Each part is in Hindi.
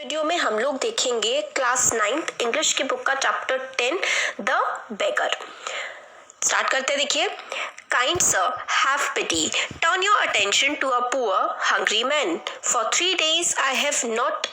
वीडियो में हम लोग देखेंगे क्लास 9th इंग्लिश की बुक का चैप्टर 10 द बेगर। स्टार्ट करते देखिए। Kind sir, have pity, turn your attention to a poor hungry man, for 3 days I have not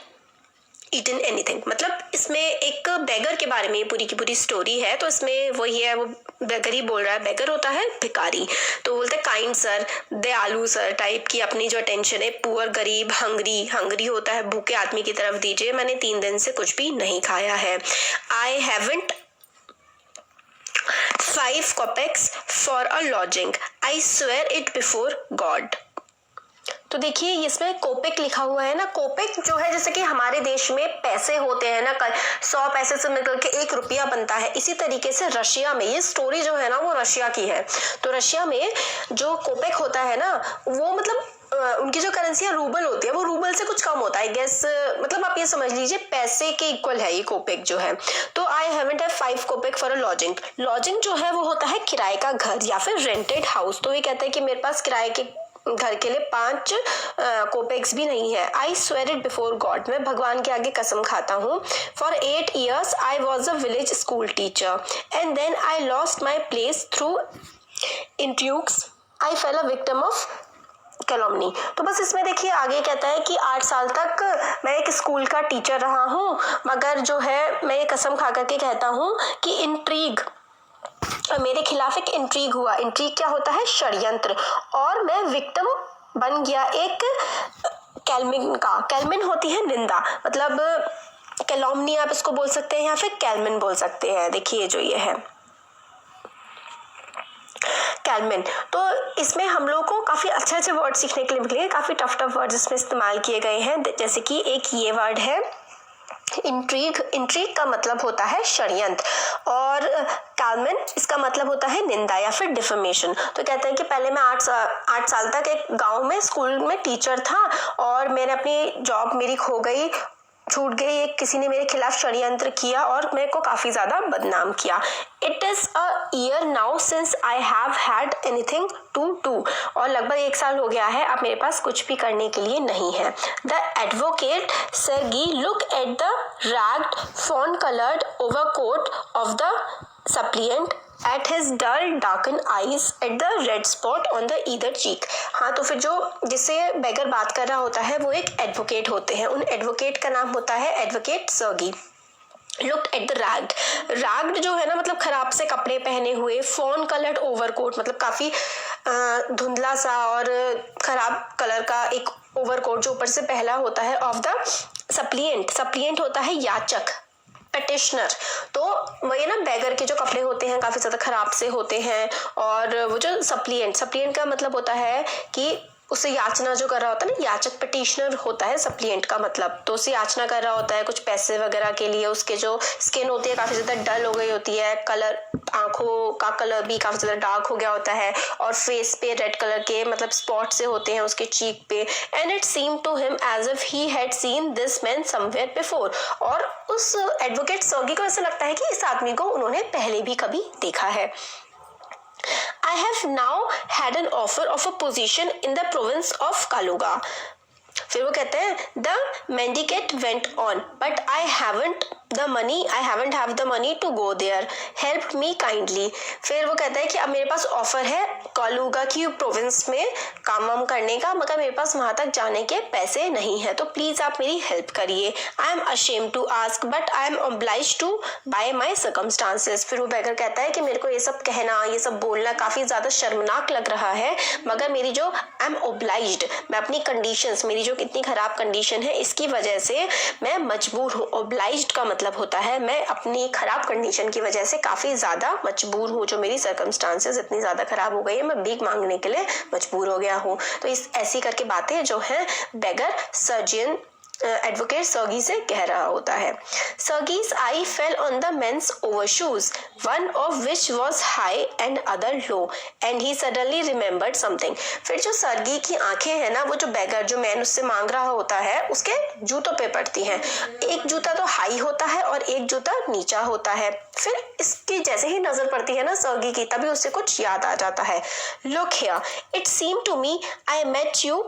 eaten anything. मतलब इसमें एक बेगर के बारे में पूरी की पूरी स्टोरी है, तो इसमें वही है, वो बेगर ही बोल रहा है। बेगर होता है भिखारी, तो बोलते हैं काइंड सर, दयालु सर टाइप की अपनी जो अटेंशन है, पुअर गरीब, हंगरी होता है भूखे आदमी की तरफ दीजिए, मैंने 3 दिन से कुछ भी नहीं खाया है। I haven't 5 kopecks for a lodging, I swear it before God. तो देखिए इसमें कोपेक लिखा हुआ है ना। कोपेक जो है जैसे कि हमारे देश में पैसे होते हैं ना, 100 पैसे से मिलकर के 1 रुपया बनता है, इसी तरीके से रशिया में ये स्टोरी जो है ना वो रशिया की है। तो रशिया में जो कोपेक होता है ना, वो मतलब उनकी जो करेंसी है रूबल होती है, वो रूबल से कुछ कम होता है गैस। मतलब आप ये समझ लीजिए पैसे के इक्वल है ये कोपेक जो है। तो I haven't have 5 kopeck for a lodging. Lodging जो है वो होता है किराए का घर या फिर रेंटेड हाउस। तो ये कहते हैं कि मेरे पास किराए के घर के लिए 5 कोपेक्स भी नहीं है। I swear it before God, मैं भगवान के आगे कसम खाता हूँ। For 8 years I was a village school teacher and then I lost my place through intrigues, I fell a victim of calumny. तो बस इसमें देखिए आगे कहता है कि 8 साल तक मैं एक स्कूल का टीचर रहा हूँ, मगर जो है मैं ये कसम खा करके कहता हूँ कि इंट्रीग, मेरे खिलाफ एक इंट्रीग हुआ। इंट्रीग क्या होता है? षड्यंत्र। और मैं विक्टिम बन गया एक कैलमिन का। कैलमिन होती है निंदा, मतलब कैलोमनी आप इसको बोल सकते हैं या फिर कैलमिन बोल सकते हैं। देखिए जो ये है कैलमिन। तो इसमें हम लोग को काफी अच्छे अच्छे वर्ड सीखने के लिए मिलेंगे, काफी टफ वर्ड इसमें इस्तेमाल किए गए हैं। जैसे कि एक ये वर्ड है इंट्रीग। इंट्रीग का मतलब होता है षड्यंत्र, और कैलमिन इसका मतलब होता है निंदा या फिर डिफेमेशन। तो कहते हैं कि पहले मैं 8 साल तक एक गांव में स्कूल में टीचर था, और मैंने अपनी जॉब मेरी खो गई, छूट गई, एक किसी ने मेरे खिलाफ षड्यंत्र किया और मेरे को काफी ज्यादा बदनाम किया। It is a year now since I have had anything to do, और लगभग 1 साल हो गया है, अब मेरे पास कुछ भी करने के लिए नहीं है। The advocate Sergei look at the ragged fawn colored overcoat of the suppliant, at his dull darkened eyes, at the red spot on the either cheek। हाँ, तो फिर जो जिससे बेगर बात कर रहा होता है वो एक एडवोकेट होते हैं। उन एडवोकेट का नाम होता है advocate Sergei. Looked at the ragged, ragged जो है ना मतलब खराब से कपड़े पहने हुए, फॉन कलर्ड ओवरकोट मतलब काफी धुंधला सा और खराब कलर का एक ओवरकोट जो ऊपर से पहला होता है, ऑफ द सप्लिएंट। सप्लिएंट होता है याचक, पेटिशनर। तो वही ना बेगर के जो कपड़े होते हैं काफी ज्यादा खराब से होते हैं, और वो जो सप्लिएंट का मतलब होता है कि उसे याचना जो कर रहा होता है ना, याचक पिटिशनर होता है सप्लिएंट का मतलब। तो उसे याचना कर रहा होता है कुछ पैसे वगैरह के लिए। उसके जो स्किन होती है काफी ज्यादा डल हो गई होती है, कलर आंखों का कलर भी काफी ज्यादा डार्क हो गया होता है, और फेस पे रेड कलर के मतलब स्पॉट से होते हैं उसके चीक पे। And it seem to him as if he had seen this man somewhere before, और उस एडवोकेट सर्गी को ऐसा लगता है कि इस आदमी को उन्होंने पहले भी कभी देखा है। I have now had an offer of a position in the province of Kaluga। फिर वो कहते हैं the mendicant went on, but I haven't have the money to go there, help me kindly। फिर वो कहता है कि अब मेरे पास ऑफर है कालूगा की प्रोविंस में काम वाम करने का, मगर मेरे पास वहां तक जाने के पैसे नहीं है, तो प्लीज आप मेरी हेल्प करिए। I am ashamed to ask but I am obliged to by my circumstances। फिर वो बेगर कहता है कि मेरे को ये सब कहना, ये सब बोलना काफी ज्यादा शर्मनाक लग रहा है, मगर मेरी जो आई एम obliged, मैं अपनी कंडीशंस, मेरी जो इतनी खराब कंडीशन है इसकी वजह से मैं मजबूर हूँ। obliged का मतलब होता है मैं अपनी खराब कंडीशन की वजह से काफी ज्यादा मजबूर हूँ, जो मेरी सर्कमस्टांसेस इतनी ज्यादा खराब हो गई है, मैं भीख मांगने के लिए मजबूर हो गया हूँ। तो इस ऐसी करके बातें जो है बेगर सर्जियन एडवोकेट सर्गी से कह रहा होता है। Sergei's eye fell on the man's overshoes, one of which was high and other low, and he suddenly remembered something. फिर जो सर्गी की आंखें हैं ना, वो जो बेगर जो मैन उससे मांग रहा होता है उसके जूतों पे पड़ती हैं। एक जूता तो हाई होता है और एक जूता नीचा होता है। फिर इसकी जैसे ही नजर पड़ती है ना सर्गी की, तभी उसे कुछ याद आ जाता है। Look here, it seem to me I met you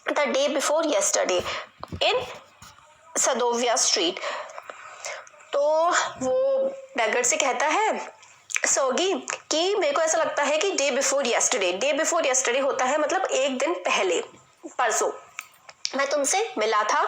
the day before yesterday in Sadovaya street. तो वो बैगर से कहता है सर्गी कि मेरे को ऐसा लगता है कि डे बिफोर यस्टरडे होता है मतलब एक दिन पहले, परसों मैं तुमसे मिला था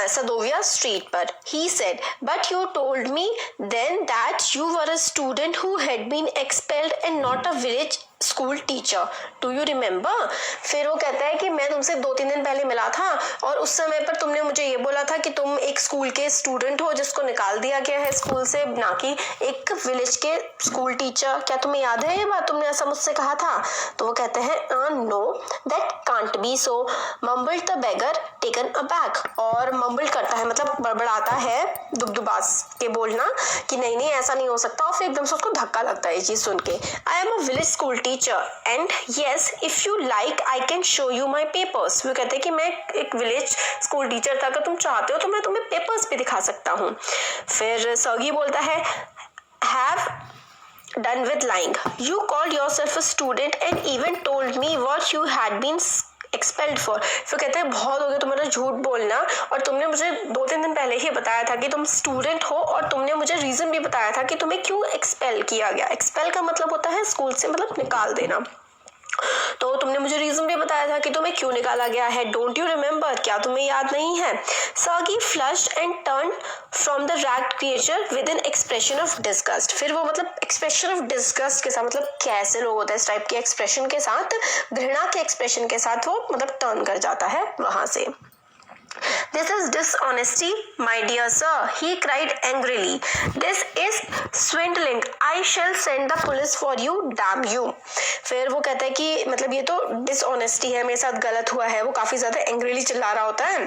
सदोविया स्ट्रीट पर। He said but you told me then that you were a student who had been expelled and not a village school teacher, do you remember. फिर वो कहता है कि मैं तुमसे 2-3 दिन पहले मिला था और उस समय पर तुमने मुझे ये बोला था कि तुम एक स्कूल के स्टूडेंट हो जिसको निकाल दिया गया है स्कूल से, ना कि एक विलेज के स्कूल टीचर। क्या तुम्हें याद है ये बात, तुमने ऐसा मुझसे कहा था। तो वो कहते हैं no that can't be so, mumbled the beggar taken aback. और मम्बल्ड करता है मतलब बड़बड़ाता है, दुबदुबास के बोलना कि नहीं नहीं ऐसा नहीं हो सकता, और फिर एकदम से उसको धक्का लगता है ये चीज सुन के। I am a village school teacher and yes if you like I can show you my papers. वो कहते हैं कि मैं एक विलेज स्कूल टीचर था, अगर तुम चाहते हो तो मैं तुम्हें पेपर्स भी दिखा सकता हूँ। फिर सर्गी बोलता है have done with lying. You called yourself a student and even told me what you had been expelled for. फिर कहते हैं बहुत हो गया तुम्हारा झूठ बोलना, और तुमने मुझे 2-3 दिन पहले ही बताया था कि तुम स्टूडेंट हो, और तुमने मुझे रीजन भी बताया था कि तुम्हें क्यों एक्सपेल किया गया। एक्सपेल का मतलब होता है स्कूल से मतलब निकाल देना। तो तुमने मुझे रीजन भी बताया था कि तुम्हें क्यों निकाला गया है। डोंट यू रिमेम्बर, क्या तुम्हें याद नहीं है। Sergei flushed and turn from the ragged creature with an expression of disgust. फिर वो मतलब एक्सप्रेशन ऑफ डिस्गस्ट के साथ, मतलब कैसे लोग होते हैं इस टाइप के एक्सप्रेशन के साथ, घृणा के एक्सप्रेशन के साथ वो मतलब टर्न कर जाता है वहां से। This is dishonesty, my dear sir, he cried angrily. This is swindling. I shall send the police for you, damn you. फिर वो कहता है कि मतलब ये तो dishonesty है, मेरे साथ गलत हुआ है। वो काफी ज्यादा एंग्रीली चिल्ला रहा होता है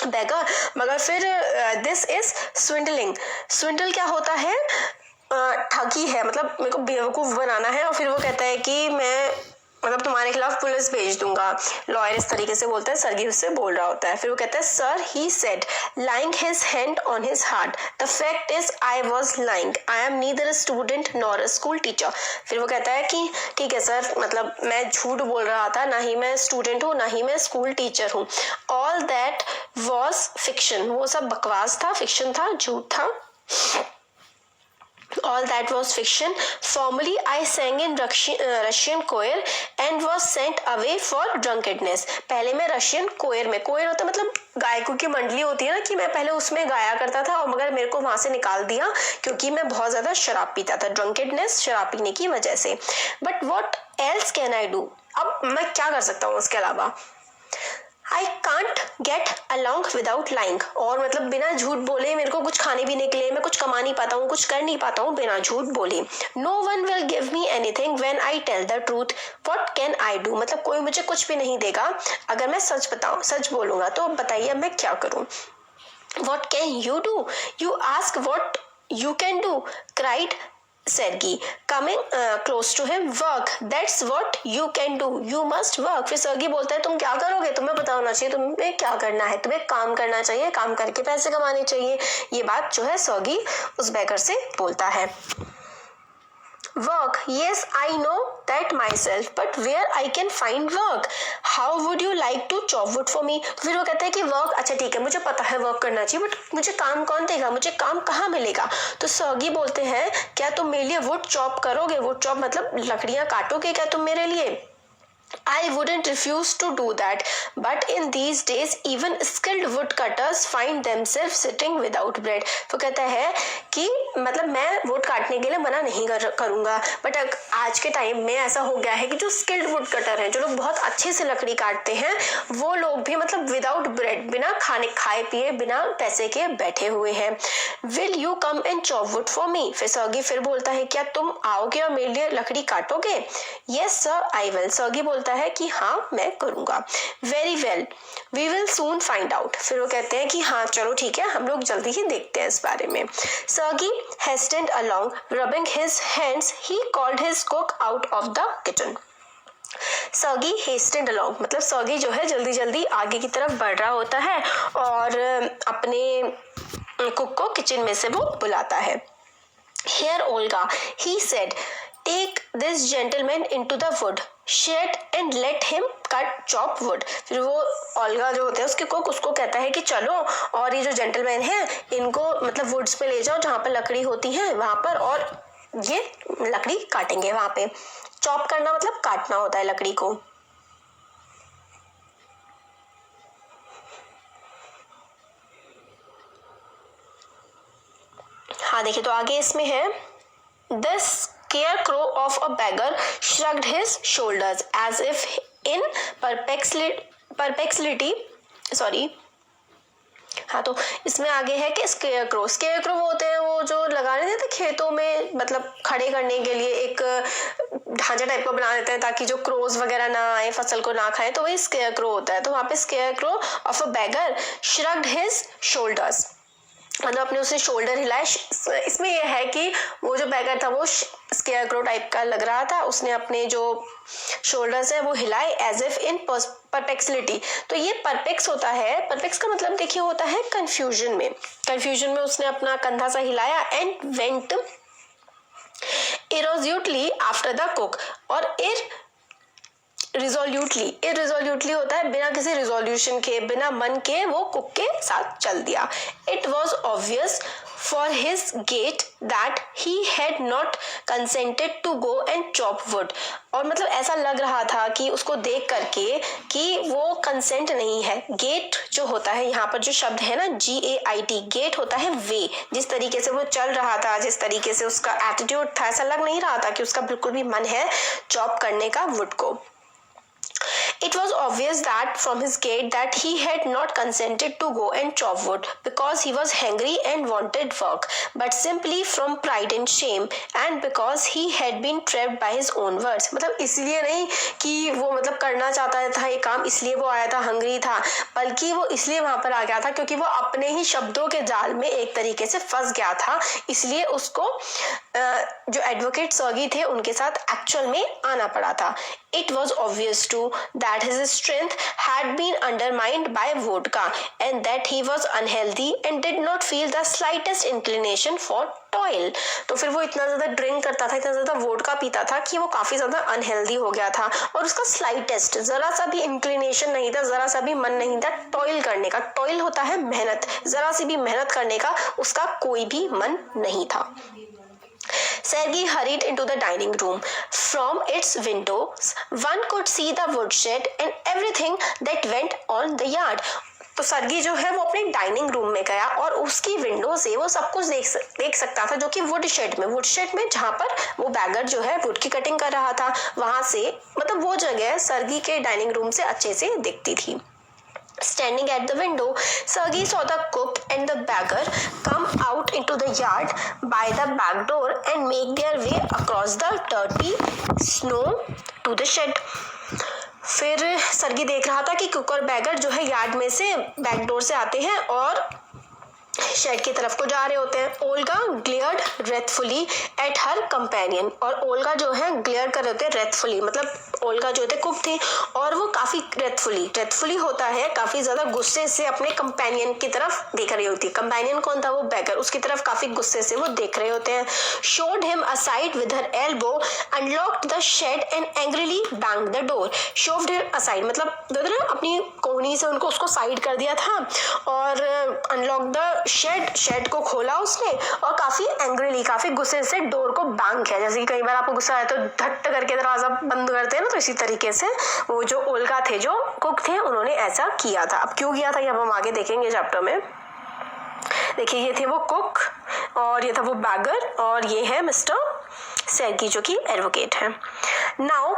बैगर, मगर फिर दिस इज स्विंडलिंग। स्विंडल क्या होता है, ठगी है, मतलब मेरे को बेवकूफ बनाना है। और फिर वो कहता है कि मैं मतलब तुम्हारे खिलाफ पुलिस भेज दूंगा। लॉयर इस तरीके से बोलता है, सर्गी उससे बोल रहा होता है। फिर वो कहता है sir he said lying his hand on his heart the fact is I was lying, I am neither a student nor a school teacher. फिर वो कहता है कि ठीक है सर, मतलब मैं झूठ बोल रहा था, ना ही मैं स्टूडेंट हूँ ना ही मैं स्कूल टीचर हूँ। ऑल दैट वॉज फिक्शन, वो सब बकवास था, फिक्शन था, झूठ था। All that was fiction. Formerly, I sang in Russian choir and was sent away for drunkenness. पहले मैं रशियन कोयर में, कोयर होता मतलब गायकों की मंडली होती है ना, कि मैं पहले उसमें गाया करता था, और मगर मेरे को वहां से निकाल दिया क्योंकि मैं बहुत ज्यादा शराब पीता था। ड्रंकेडनेस शराब पीने की वजह से। But what else can I do, अब मैं क्या कर सकता हूँ उसके अलावा। I can't get along without lying, और मतलब बिना झूठ बोले मेरे को कुछ खाने पीने के लिए, मैं कुछ कमा नहीं पाता हूँ, कुछ कर नहीं पाता हूँ बिना झूठ बोले। No one will give me anything when I tell the truth, what can I do, मतलब कोई मुझे कुछ भी नहीं देगा अगर मैं सच बताऊँ, सच बोलूंगा। तो बताइए मैं क्या करूँ। What can you do, you ask what you can do, cried Sergey, coming close to him, work. That's what you can do. You must work. फिर सर्गी बोलता है तुम क्या करोगे, तुम्हें पता होना चाहिए तुम्हें क्या करना है, तुम्हें काम करना चाहिए, काम करके पैसे कमाने चाहिए। ये बात जो है सर्गी उस बैकर से बोलता है। Work, yes, I know that myself, but where I can find work? How would you like to chop wood for me? फिर वो कहता है कि वर्क, अच्छा ठीक है मुझे पता है वर्क करना चाहिए, बट मुझे काम कौन देगा, मुझे काम कहाँ मिलेगा। तो सर्गी बोलते हैं क्या तुम मेरे लिए वुड चॉप करोगे, वुड चॉप मतलब लकड़ियाँ काटोगे क्या तुम मेरे लिए। I wouldn't refuse to do that, but in these days even skilled woodcutters find themselves sitting without bread. वो कहता है कि मतलब मैं वुड काटने के लिए मना नहीं करूंगा, बट आज के टाइम में ऐसा हो गया है कि जो स्किल्ड वुड कटर हैं, जो लोग बहुत अच्छे से लकड़ी काटते हैं, वो लोग भी मतलब विदाउट ब्रेड, बिना खाए पिए, बिना पैसे के बैठे हुए हैं। Will you come and chop wood for me? फिर सर्गी फिर बोलता है क्या तुम आओगे और मेरे लिए लकड़ी काटोगे। Yes sir, I will. सर्गी बोलता है कि हाँ मैं करूंगा। Very well, we will soon find out. फिर वो कहते हैं कि हाँ चलो ठीक है, हम लोग जल्दी ही देखते हैं इस बारे में। Sergei hastened along rubbing his hands, he called his cook out of the kitchen. Sergei hastened along मतलब सर्गी जो है जल्दी जल्दी आगे की तरफ बढ़ रहा होता है और अपने कुक को किचन में से वो बुलाता है। Here Olga, he said, take this gentleman into the wood. Shed and let him cut chop wood. फिर वो ओल्गा जो होते हैं उसके कुक उसको कहता है कि चलो और ये जो जेंटलमैन है इनको मतलब वुड्स पे ले जाओ जहाँ पर लकड़ी होती है वहां पर, और ये लकड़ी काटेंगे वहां पे। चॉप करना मतलब काटना होता है लकड़ी को। हाँ देखिए तो आगे इसमें है the scarecrow of a beggar shrugged his shoulders as if in perplexity sorry। हाँ तो इसमें आगे है कि स्केयरक्रो, स्केयरक्रो वो होते हैं वो जो लगा नहीं देते खेतों में, मतलब खड़े करने के लिए एक ढांचा टाइप का बना देते हैं ताकि जो क्रोज वगैरह ना आए फसल को ना खाए, तो वही स्केयरक्रो होता है। तो वहां पे scarecrow of a bagger shrugged his shoulders, मतलब अपने उसने शोल्डर हिलाए। इसमें यह है कि वो जो बैगर था वो स्केयरक्रो टाइप का लग रहा था, उसने अपने जो शोल्डर्स है वो हिलाए एज इफ इन परपेक्सिलिटी। तो ये परपेक्स होता है, परपेक्स का मतलब देखिए होता है कंफ्यूजन में, कंफ्यूजन में उसने अपना कंधा सा हिलाया and went irresolutely after the cook, और इरिजोल्यूटली होता है बिना किसी रिजोल्यूशन के, बिना मन के वो कुक के साथ चल दिया। It was obvious for his get that he had not consented to go and chop wood, और मतलब ऐसा लग रहा था कि उसको देख करके कि वो कंसेंट नहीं है। गेट जो होता है यहाँ पर जो शब्द है ना GAIT, गेट होता है वे। जिस तरीके से वो चल रहा था, जिस तरीके से उसका एटीट्यूड था, ऐसा लग नहीं रहा था कि उसका बिल्कुल भी मन है चॉप करने का वुड को। It was obvious that from his gait that he had not consented to go and chop wood because he was hungry and wanted work, but simply from pride and shame and because he had been trapped by his own words। मतलब इसलिए नहीं कि वो मतलब करना चाहता था ये काम इसलिए वो आया था, हंग्री था, बल्कि वो इसलिए वहां पर आ गया था क्योंकि वो अपने ही शब्दों के जाल में एक तरीके से फंस गया था। इसलिए उसको जो एडवोकेट सर्गी थे उनके साथ एक्चुअल में आना पड़ा था। It was obvious too that his strength had been undermined by vodka and that he was unhealthy and did not feel the slightest inclination for toil। तो फिर वो इतना ज्यादा ड्रिंक करता था, इतना ज्यादा वोडका पीता था कि वो काफी ज्यादा अनहेल्दी हो गया था, और उसका स्लाइटेस्ट जरा सा भी इंक्लिनेशन नहीं था, जरा सा भी मन नहीं था टॉयल करने का। टॉयल होता है मेहनत, जरा सी भी मेहनत करने का उसका कोई भी मन नहीं था। Sergei hurried into the dining room. From its windows, one could see the woodshed and everything that went on the yard। तो सर्गी जो है वो अपने डाइनिंग रूम में गया और उसकी विंडो से वो सब कुछ देख सकता था, जो कि वुड शेड में जहाँ पर वो बैगर जो है वुड की कटिंग कर रहा था, वहां से मतलब वो जगह सर्गी के डाइनिंग रूम से अच्छे से दिखती थी। Standing at the window, Sergei saw the cook and the beggar come out into the yard by the back door and make their way across the dirty snow to the shed। फिर सर्गी देख रहा था कि कुक और बैगर जो है यार्ड में से बैक डोर से आते हैं और शेड की तरफ को जा रहे होते हैं। Olga glared wrathfully at her companion, और ओल्गा जो है ग्लेयर कर रहे होते हैं रेथफुली, मतलब ओल्गा जो थे कुक थी और वो काफी रेथफुली होता है काफी ज्यादा गुस्से से अपने कंपेनियन की तरफ देख रही होती है। कंपेनियन कौन था? वो बैगर, उसकी तरफ काफी गुस्से से वो देख रहे होते हैं। Shoved him aside with her elbow, unlocked the shed and angrily banged the door. Shoved him aside मतलब अपनी कोहनी से उसको साइड कर दिया था और अनलॉक द शेड को खोला उसने और काफी एंग्रीली काफी गुस्से से डोर को बैंग किया। जैसे कि कई बार आपको गुस्सा आया तो धट्ट करके दरवाजा बंद करते हैं ना, तो इसी तरीके से वो जो ओल्गा थे जो कुक थे उन्होंने ऐसा किया था। अब क्यों किया था ये हम आगे देखेंगे चैप्टर में। देखिए ये थे वो कुक और ये था वो बैगर और ये है मिस्टर सेर्गी जो कि एडवोकेट है। Now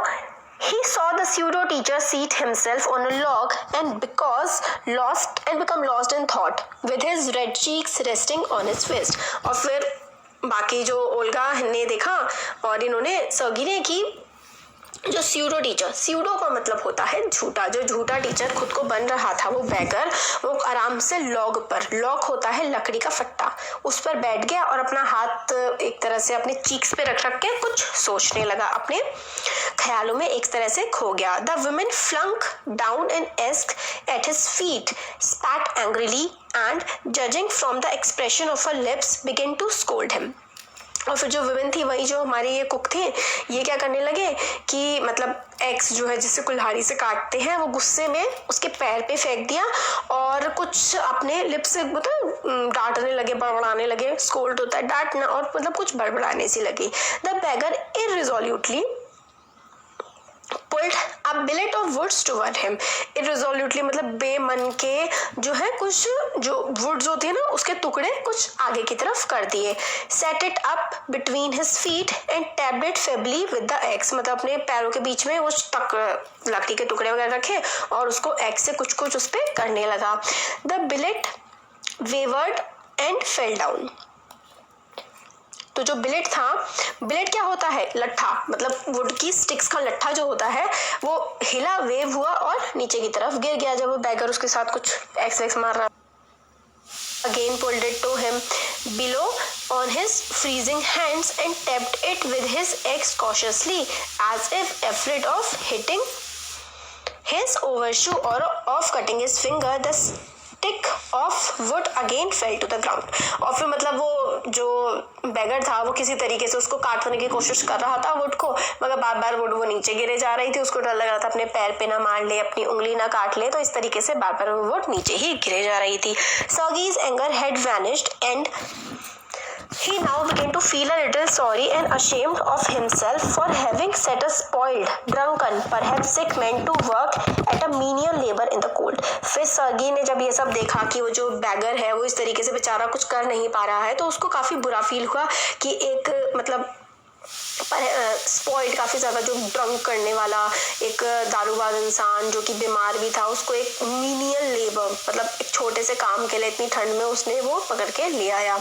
he saw the pseudo teacher seat himself on a log and become lost in thought with his red cheeks resting on his fist। और फिर बाकी जो ओल्गा ने देखा और इन्होंने सर्गी ने की जो स्यूडो का मतलब होता है झूठा, जो झूठा टीचर खुद को बन रहा था वो बैगर, वो आराम से लॉग होता है लकड़ी का फट्टा, उस पर बैठ गया और अपना हाथ एक तरह से अपने चीक्स पे रख के कुछ सोचने लगा, अपने ख्यालों में एक तरह से खो गया। The women flung down an एस्क at his feet, spat angrily and judging from the expression of her lips begin to scold him. और फिर जो वुमेन थी वही जो हमारे ये कुक थे ये क्या करने लगे कि मतलब एक्स जो है जिसे कुल्हाड़ी से काटते हैं, वो गुस्से में उसके पैर पे फेंक दिया और कुछ अपने लिप्स से मतलब डांटने लगे, बड़बड़ाने लगे, स्कोल्ड होता है डांटना, और मतलब कुछ बड़बड़ाने सी लगी। The bagger irresolutely pulled a billet of woods toward him। irresolutely मतलब बेमन के जो है कुछ जो वुड्स होती है ना उसके टुकड़े कुछ आगे की तरफ कर दिए। set it up between his feet and tapped it feebly with the axe। मतलब अपने पैरों के बीच में वो लकड़ी के टुकड़े वगैरह रखे और उसको एक्स से कुछ कुछ उस पर करने लगा। the billet wavered and fell down। तो जो बिलेट था, बिलेट क्या होता है, लट्ठा, मतलब वुड की स्टिक्स का लट्ठा जो होता है वो हिला, वेव हुआ और नीचे की तरफ गिर गया जब वो बैगर उसके साथ कुछ एक्स वैक्स मार रहा। Again pulled it to him below on his freezing hands and tapped it with his axe cautiously as if afraid of hitting his overshoe or of cutting his finger। The stick of wood again fell to the ground। और फिर मतलब वो जो बैगर था वो किसी तरीके से उसको काटने की कोशिश कर रहा था वुड को, मगर बार बार वुड वो नीचे गिरे जा रही थी। उसको डर लग रहा था अपने पैर पे ना मार ले, अपनी उंगली ना काट ले, तो इस तरीके से बार बार वो वुड नीचे ही गिरे जा रही थी। Soggy's anger had vanished and he now began to feel a little sorry and ashamed of himself for having set a spoiled, drunken, perhaps sick man to work at a menial labor in the cold। फिर सर्गी ने जब ये सब देखा कि वो जो बैगर है वो इस तरीके से बेचारा कुछ कर नहीं पा रहा है, तो उसको काफ़ी बुरा फील हुआ कि एक मतलब स्पॉइल्ड, काफ़ी ज़्यादा जो ड्रंक करने वाला एक दारूबाज इंसान जो कि बीमार भी था, उसको एक मीनियल लेबर मतलब एक छोटे से काम के लिए इतनी ठंड में उसने वो पकड़ के ले आया।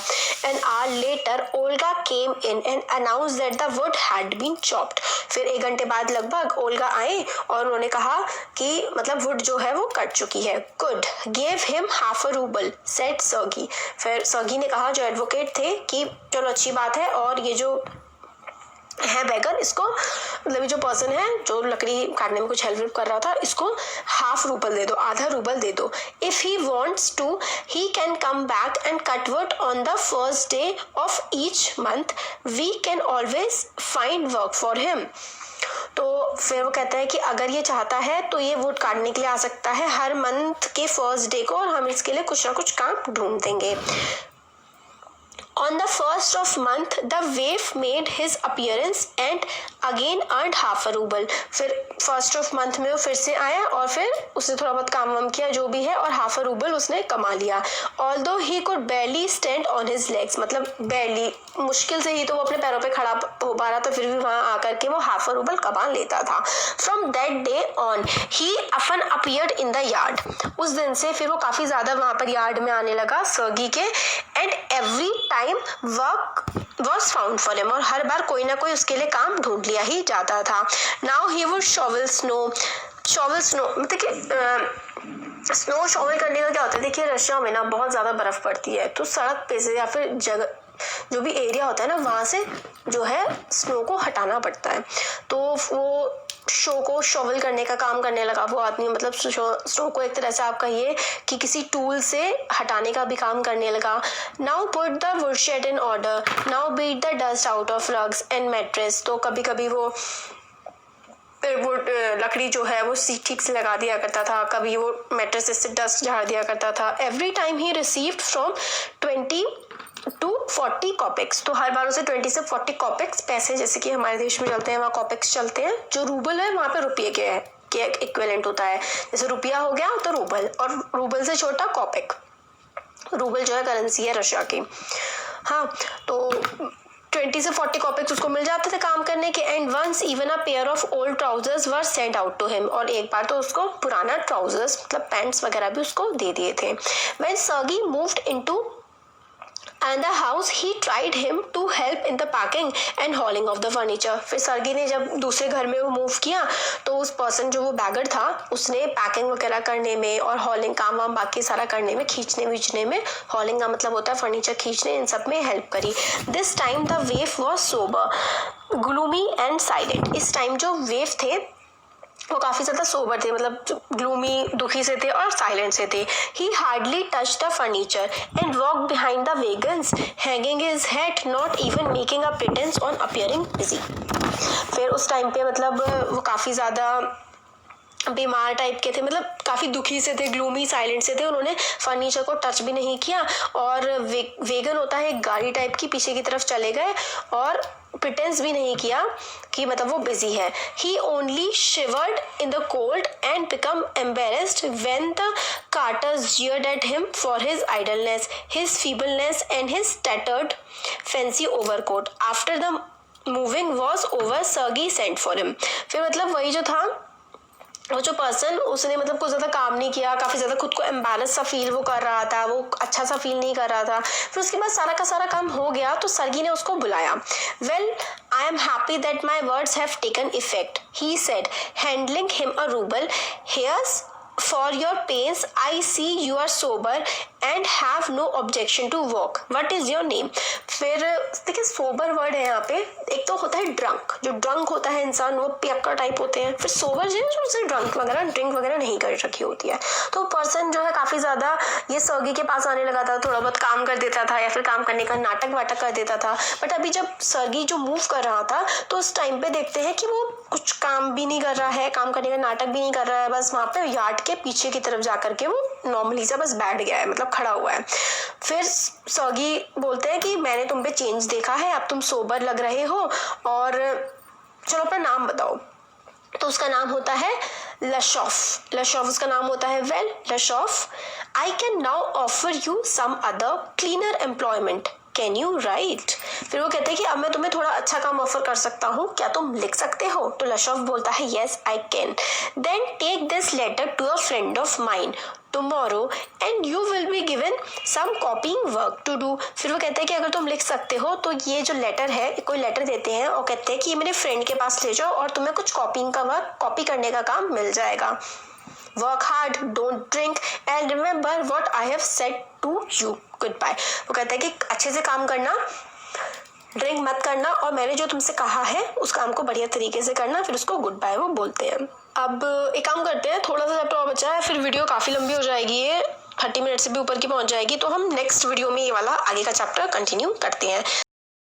An hour later Olga came in and announce that the wood had been chopped. फिर 1 घंटे बाद लगभग ओल्गा आए और उन्होंने कहा कि मतलब वुड जो है वो कट चुकी है। Good, give him ½ rouble said Sergei. फिर सर्गी ने कहा, जो एडवोकेट थे, कि चलो अच्छी बात है, और ये जो है बैगर, इसको मतलब जो पर्सन है जो लकड़ी काटने में कुछ हेल्प कर रहा था, इसको ½ रूबल दे दो, ½ रूबल दे दो। If he wants to he can come back and cut wood on the first day of each month, we can always find work for him. तो फिर वो कहता है कि अगर ये चाहता है तो ये वुड काटने के लिए आ सकता है हर मंथ के फर्स्ट डे को, और हम इसके लिए कुछ ना कुछ काम ढूंढ देंगे। On the first of month, the waif made his appearance and again earned ½ rouble. फिर फर्स्ट ऑफ मंथ में वो फिर से आया और फिर उसने थोड़ा बहुत काम वाम किया जो भी है, और ½ रूबल उसने कमा लिया। Although he could barely stand on his legs, मतलब barely, मुश्किल से ही तो वो अपने पैरों पे खड़ा हो पा रहा था, फिर भी वहाँ आकर के वो ½ रूबल कमा लेता था। From that day on, he often appeared in the yard। उस दिन से फिर वो काफ़ी ज़्यादा वहाँ पर यार्ड में आने लगा सर्गी के। And every time work was found for him, और हर बार कोई ना कोई उसके लिए काम ढूंढ लिया ही जाता था। Now he would shovel snow मतलब कि स्नो शॉवल करने का क्या होता है, देखिए रशिया में ना बहुत ज़्यादा बर्फ़ पड़ती है, तो सड़क पे से या फिर जगह जो भी एरिया होता है ना वहाँ से जो है स्नो को हटाना पड़ता है। तो वो शो को शॉवल करने का काम करने लगा वो आदमी, मतलब स्नो को एक तरह से आप कहिए कि किसी टूल से हटाने का भी काम करने लगा। Now put the woodshed in order, now beat the dust out of rugs and mattress. तो कभी कभी वो लकड़ी जो है वो ठीक से लगा दिया करता था, कभी वो मैट्रेस से डस्ट झाड़ दिया करता था। Every time he received from 20 to 40 कॉपेक्स। तो हर बार उसे 20 से 40 कॉपेक्स पैसे, जैसे कि हमारे देश में चलते हैं वहाँ कॉपेक्स चलते हैं, जो रूबल है वहाँ पे रुपये के इक्विवेलेंट होता है। जैसे रुपया हो गया तो रूबल, और रूबल से छोटा कॉपेक। रूबल जो है करेंसी है रशिया की। हाँ, तो 20 से 40 कॉपेक्स उसको मिल जाते थे काम करने के। And once even a pair of old trousers were sent out to him, और एक बार तो उसको पुराना ट्राउजर्स मतलब पैंट्स वगैरह भी उसको दे दिए थे। When Sergei moved into and the house he tried him to help in the packing and hauling of the furniture। फिर सर्गी ने जब दूसरे घर में वो मूव किया तो उस पर्सन जो वो बैगर था उसने पैकिंग वगैरह करने में और हॉलिंग काम वाम बाकी सारा करने में, खींचने वीचने में, हॉलिंग का मतलब होता है फर्नीचर खींचने, इन सब में हेल्प करी। This time the वेफ was sober, gloomy and silent. इस टाइम जो वेफ थे वो काफ़ी ज़्यादा सोबर थे, मतलब ग्लूमी, दुखी से थे और साइलेंट से थे। ही hardly touch the furniture and walk behind the vegans hanging his head, not even making a pretence on appearing busy. फिर उस टाइम पे मतलब वो काफ़ी ज़्यादा बीमार टाइप के थे, मतलब काफ़ी दुखी से थे, ग्लूमी साइलेंट से थे। उन्होंने फर्नीचर को टच भी नहीं किया और वेगन होता है एक गाड़ी टाइप की, पीछे की तरफ चले गए और प्रिटेंस भी नहीं किया कि मतलब वो बिजी है। He only shivered in the cold and become embarrassed when the carters jeered at him for his idleness, his feebleness and his tattered fancy overcoat. After the moving was over, Sergei sent for him. फिर मतलब वही जो था, वो जो पर्सन, उसने मतलब कुछ ज़्यादा काम नहीं किया, काफ़ी ज़्यादा खुद को एम्बैरेस सा फील वो कर रहा था, वो अच्छा सा फील नहीं कर रहा था। फिर उसके बाद सारा का सारा काम हो गया तो सर्गी ने उसको बुलाया। Well, I am happy that my words have taken effect, he said, handling him a rouble, hairs for your pains, I see you are sober and have no objection to walk. What is your name? फिर देखिए सोबर वर्ड है यहाँ पे। एक तो होता है ड्रंक, जो ड्रंक होता है इंसान, वो पियक्कर टाइप होते हैं। फिर सोबर जो उसे ड्रिंक वगैरह नहीं कर रखी होती है। तो पर्सन जो है काफ़ी ज़्यादा ये सर्गी के पास आने लगा था, थोड़ा बहुत काम कर देता था या फिर काम करने का नाटक वाटक कर देता था। बट अभी जब सर्गी जो मूव कर रहा था तो उस टाइम पे देखते हैं कि वो कुछ काम भी नहीं कर रहा है, काम करने का नाटक भी नहीं कर रहा है, बस वहाँ पे यार्ड के पीछे की तरफ जाकर के वो नॉर्मली सा बस बैठ गया है, मतलब खड़ा हुआ है। फिर सर्गी बोलते हैं कि मैंने तुम पे चेंज देखा है, अब तुम सोबर लग रहे हो और चलो अपना नाम बताओ। तो उसका नाम होता है लशॉफ। लशॉफ उसका नाम होता है। Well Lushkoff, I can now offer you some other cleaner employment, can you write? फिर वो कहते हैं कि अब मैं तुम्हें थोड़ा अच्छा काम ऑफर कर सकता हूँ, क्या तुम लिख सकते हो? तो लशॉफ बोलता है yes I can. Then take this letter to a friend of mine tomorrow and you will be given some copying work to do। फिर वो कहते हैं कि अगर तुम लिख सकते हो तो ये जो लेटर है, कोई लेटर देते हैं और कहते हैं कि ये मेरे फ्रेंड के पास ले जाओ और तुम्हें कुछ कॉपिंग का वर्क, कॉपी करने का काम मिल जाएगा। Work hard, don't drink and remember what I have said to you, good bye. वो कहता है कि अच्छे से काम करना, ड्रिंक मत करना और मैंने जो तुमसे कहा है उस काम को बढ़िया तरीके से करना। फिर उसको गुड बाय वो बोलते हैं। अब एक काम करते हैं, थोड़ा सा चैप्टर और बचा है, फिर वीडियो काफ़ी लंबी हो जाएगी, ये 30 मिनट से भी ऊपर की पहुंच जाएगी, तो हम नेक्स्ट वीडियो में ये वाला आगे का चैप्टर कंटिन्यू करते हैं।